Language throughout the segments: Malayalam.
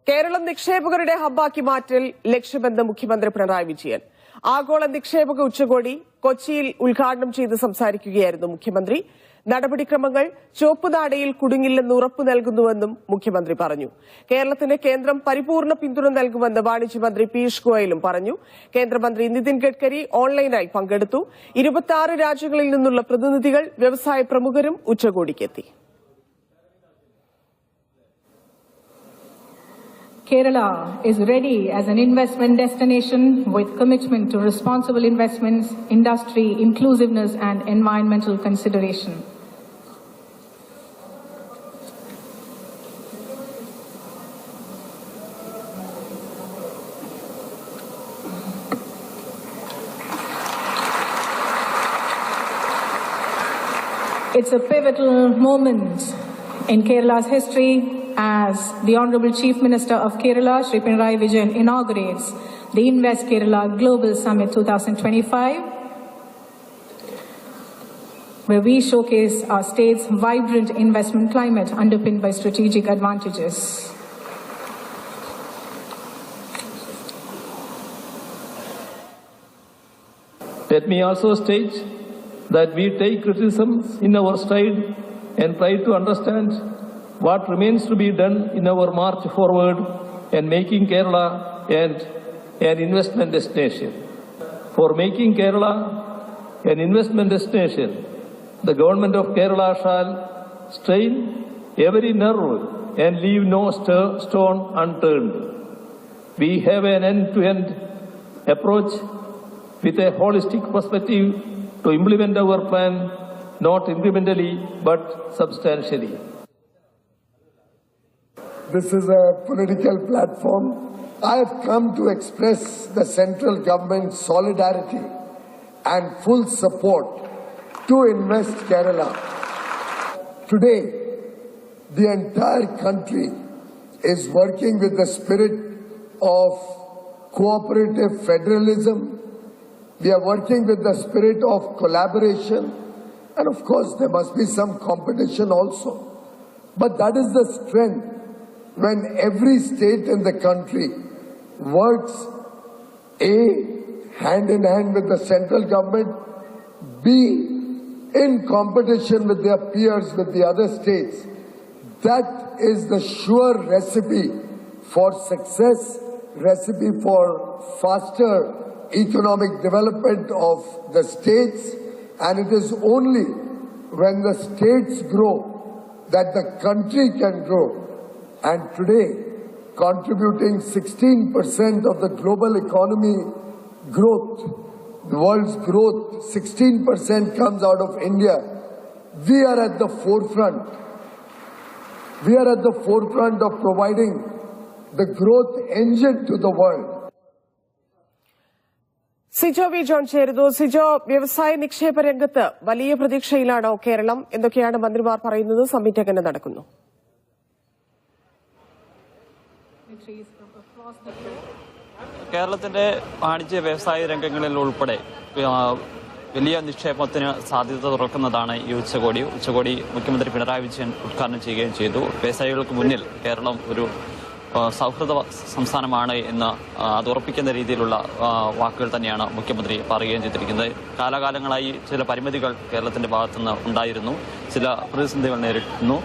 കേരളം നിക്ഷേപകരുടെ ഹബ്ബാക്കി മാറ്റൽ ലക്ഷ്യമെന്ന് മുഖ്യമന്ത്രി പിണറായി വിജയൻ. ആഗോള നിക്ഷേപക ഉച്ചകോടി കൊച്ചിയിൽ ഉദ്ഘാടനം ചെയ്ത് സംസാരിക്കുകയായിരുന്നു മുഖ്യമന്ത്രി. നടപടിക്രമങ്ങൾ ചുവപ്പുനാടയിൽ കുടുങ്ങില്ലെന്ന് ഉറപ്പു നൽകുന്നുവെന്നും മുഖ്യമന്ത്രി പറഞ്ഞു. കേരളത്തിന് കേന്ദ്രം പരിപൂർണ പിന്തുണ നൽകുമെന്ന് വാണിജ്യമന്ത്രി പീയൂഷ് ഗോയലും പറഞ്ഞു. കേന്ദ്രമന്ത്രി നിതിൻ ഗഡ്കരി ഓൺലൈനായി പങ്കെടുത്തു. 26 രാജ്യങ്ങളിൽ നിന്നുള്ള പ്രതിനിധികൾ, വ്യവസായ പ്രമുഖരും ഉച്ചകോടിക്കെത്തി. Kerala is ready as an investment destination with commitment to responsible investments, industry, inclusiveness and environmental consideration. It's a pivotal moment in Kerala's history as the Honorable Chief Minister of Kerala, Shri Pinarayi Vijayan, inaugurates the Invest Kerala Global Summit 2025, where we showcase our state's vibrant investment climate underpinned by strategic advantages. Let me also state that we take criticisms in our stride and try to understand what remains to be done in our march forward and making Kerala an investment destination. For making Kerala an investment destination, the government of Kerala shall strain every nerve and leave no stone unturned. We have an end-to-end approach with a holistic perspective to implement our plan, not incrementally but substantially. This is a political platform. I have come to express the central government's solidarity and full support to Invest Kerala. Today, the entire country is working with the spirit of cooperative federalism. We are working with the spirit of collaboration, and of course there must be some competition also. But that is the strength when every state in the country works A, hand in hand with the central government, B, in competition with their peers, with the other states. That is the sure recipe for success, recipe for faster economic development of the states, and it is only when the states grow that the country can grow. And today, contributing 16% of the global economy growth, the world's growth, 16% comes out of India. We are at the forefront. We are at the forefront of providing the growth engine to the world. Sijo V John ചേരുന്നു. സിജോ, വ്യവസായ നിക്ഷേപ രംഗത്ത് വലിയ പ്രതീക്ഷയിലാണോ കേരളം? എന്തൊക്കെയാണ് മന്ത്രിമാർ പറയുന്നത്? സമ്മിറ്റ് എങ്ങനെ നടക്കുന്നു? കേരളത്തിന്റെ വാണിജ്യ വ്യവസായ രംഗങ്ങളിൽ ഉൾപ്പെടെ വലിയ നിക്ഷേപത്തിന് സാധ്യത തുറക്കുന്നതാണ് ഈ ഉച്ചകോടി. മുഖ്യമന്ത്രി പിണറായി വിജയൻ ഉദ്ഘാടനം ചെയ്യുകയും ചെയ്തു. വ്യവസായികൾക്ക് മുന്നിൽ കേരളം ഒരു സൗഹൃദ സംസ്ഥാനമാണ് എന്ന് അത് ഉറപ്പിക്കുന്ന രീതിയിലുള്ള വാക്കുകൾ തന്നെയാണ് മുഖ്യമന്ത്രി പറയുകയും ചെയ്തിരിക്കുന്നത്. കാലാകാലങ്ങളായി ചില പരിമിതികൾ കേരളത്തിന്റെ ഭാഗത്തുനിന്ന് ഉണ്ടായിരുന്നു, ചില പ്രതിസന്ധികൾ നേരിടുന്നു.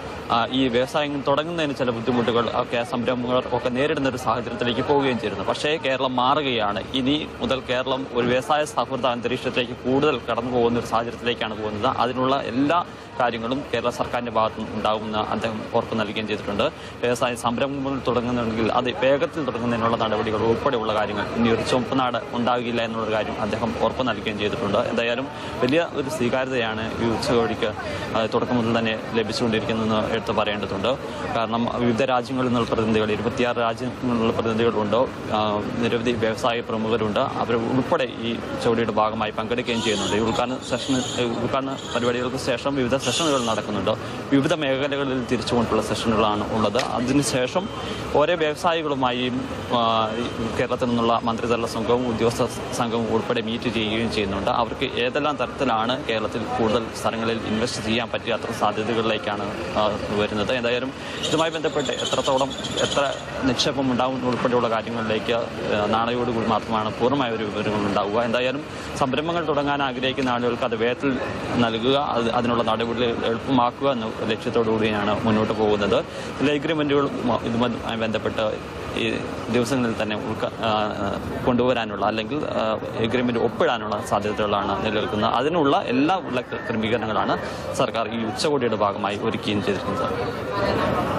ഈ വ്യവസായം തുടങ്ങുന്നതിന് ചില ബുദ്ധിമുട്ടുകൾ ഒക്കെ സംരംഭകർ ഒക്കെ നേരിടുന്ന ഒരു സാഹചര്യത്തിലേക്ക് പോവുകയും ചെയ്യുന്നു. പക്ഷേ കേരളം മാറുകയാണ്. ഇനി മുതൽ കേരളം ഒരു വ്യവസായ സൗഹൃദ അന്തരീക്ഷത്തിലേക്ക് കൂടുതൽ കടന്നു പോകുന്ന ഒരു സാഹചര്യത്തിലേക്കാണ് പോകുന്നത്. അതിനുള്ള എല്ലാ കാര്യങ്ങളും കേരള സർക്കാരിന്റെ ഭാഗത്തുനിന്ന് ഉണ്ടാകുമെന്ന് അദ്ദേഹം ഉറപ്പ് നൽകുകയും ചെയ്തിട്ടുണ്ട്. വ്യവസായ സംരംഭങ്ങൾ തുടങ്ങുന്നുണ്ടെങ്കിൽ അത് വേഗത്തിൽ തുടങ്ങുന്നതിനുള്ള നടപടികൾ ഉൾപ്പെടെയുള്ള കാര്യങ്ങൾ ഇനി ഒരു ചുവപ്പുനാട് ഉണ്ടാകില്ല എന്നുള്ളൊരു കാര്യം അദ്ദേഹം ഉറപ്പ് നൽകുകയും ചെയ്തിട്ടുണ്ട്. എന്തായാലും വലിയ ഒരു സ്വീകാര്യതയാണ് ഈ ഉച്ചകോടിക്ക് തുടക്കം മുതൽ തന്നെ ലഭിച്ചുകൊണ്ടിരിക്കുന്നതെന്ന് എടുത്ത് പറയേണ്ടതുണ്ട്. കാരണം വിവിധ രാജ്യങ്ങളിൽ നിന്നുള്ള പ്രതിനിധികൾ, 26 രാജ്യങ്ങളിൽ നിന്നുള്ള പ്രതിനിധികളുണ്ട്, നിരവധി വ്യവസായ പ്രമുഖരുണ്ട്. അവർ ഉൾപ്പെടെ ഈ ഉച്ചകോടിയുടെ ഭാഗമായി പങ്കെടുക്കുകയും ചെയ്യുന്നുണ്ട്. ഈ ഉദ്ഘാടന പരിപാടികൾക്ക് ശേഷം വിവിധ സെഷനുകൾ നടക്കുന്നുണ്ട്. വിവിധ മേഖലകളിൽ തിരിച്ചുകൊണ്ടുള്ള സെഷനുകളാണ് ഉള്ളത്. അതിനുശേഷം ഓരോ വ്യവസായികളുമായും കേരളത്തിൽ നിന്നുള്ള മന്ത്രിതല സംഘവും ഉദ്യോഗസ്ഥ സംഘവും ഉൾപ്പെടെ മീറ്റ് ചെയ്യുകയും ചെയ്യുന്നുണ്ട്. അവർക്ക് ഏതെല്ലാം തരത്തിലാണ് കേരളത്തിൽ കൂടുതൽ സ്ഥലങ്ങളിൽ ഇൻവെസ്റ്റ് ചെയ്യാൻ പറ്റിയ അത്ര സാധ്യതകളിലേക്കാണ് വരുന്നത്. എന്തായാലും ഇതുമായി ബന്ധപ്പെട്ട് എത്ര നിക്ഷേപം ഉണ്ടാവും ഉൾപ്പെടെയുള്ള കാര്യങ്ങളിലേക്ക് നാളെയോടുകൂടി മാത്രമാണ് പൂർണ്ണമായ ഒരു വിവരങ്ങൾ ഉണ്ടാവുക. എന്തായാലും സംരംഭങ്ങൾ തുടങ്ങാൻ ആഗ്രഹിക്കുന്ന ആളുകൾക്ക് അത് വേഗത്തിൽ നൽകുക, അതിനുള്ള നടപടികൾ എളുപ്പമാക്കുക എന്ന ലക്ഷ്യത്തോടുകൂടിയാണ് മുന്നോട്ട് പോകുന്നത്. ചില എഗ്രിമെന്റുകൾ ഇതുമായി ബന്ധപ്പെട്ട് ഈ ദിവസങ്ങളിൽ തന്നെ കൊണ്ടുവരാനുള്ള അല്ലെങ്കിൽ എഗ്രിമെന്റ് ഒപ്പിടാനുള്ള സാധ്യതകളാണ് നിലനിൽക്കുന്നത്. അതിനുള്ള എല്ലാ ക്രമീകരണങ്ങളാണ് സർക്കാർ ഈ ഉച്ചകോടിയുടെ ഭാഗമായി ഒരുക്കുകയും ചെയ്തിരിക്കുന്നത്.